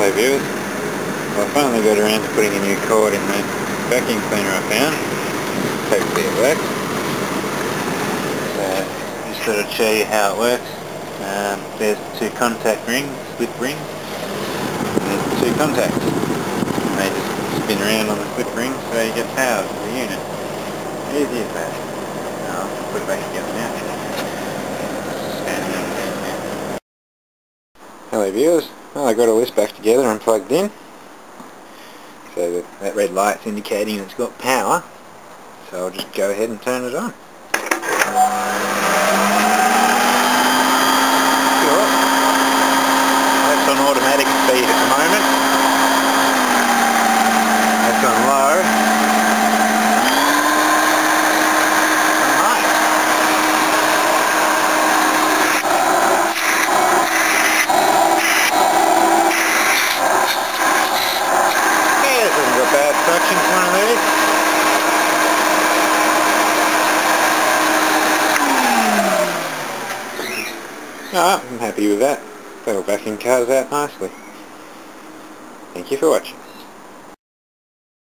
Hello viewers, well, I finally got around to putting a new cord in the vacuum cleaner I found. Hopefully it works. So just thought I'd show you how it works. There's two contact rings, slip rings. There's the two contacts. And they just spin around on the slip ring so you get power to the unit. Easy as that. Now I'll put it back together now. Hello viewers, well, I got all this back together and plugged in. So that red light's indicating it's got power. So I'll just go ahead and turn it on. Sure. That's on automatic speed at the moment. That's on low. Bad suction's one of these. I'm happy with that. That'll vacuum cars out nicely. Thank you for watching.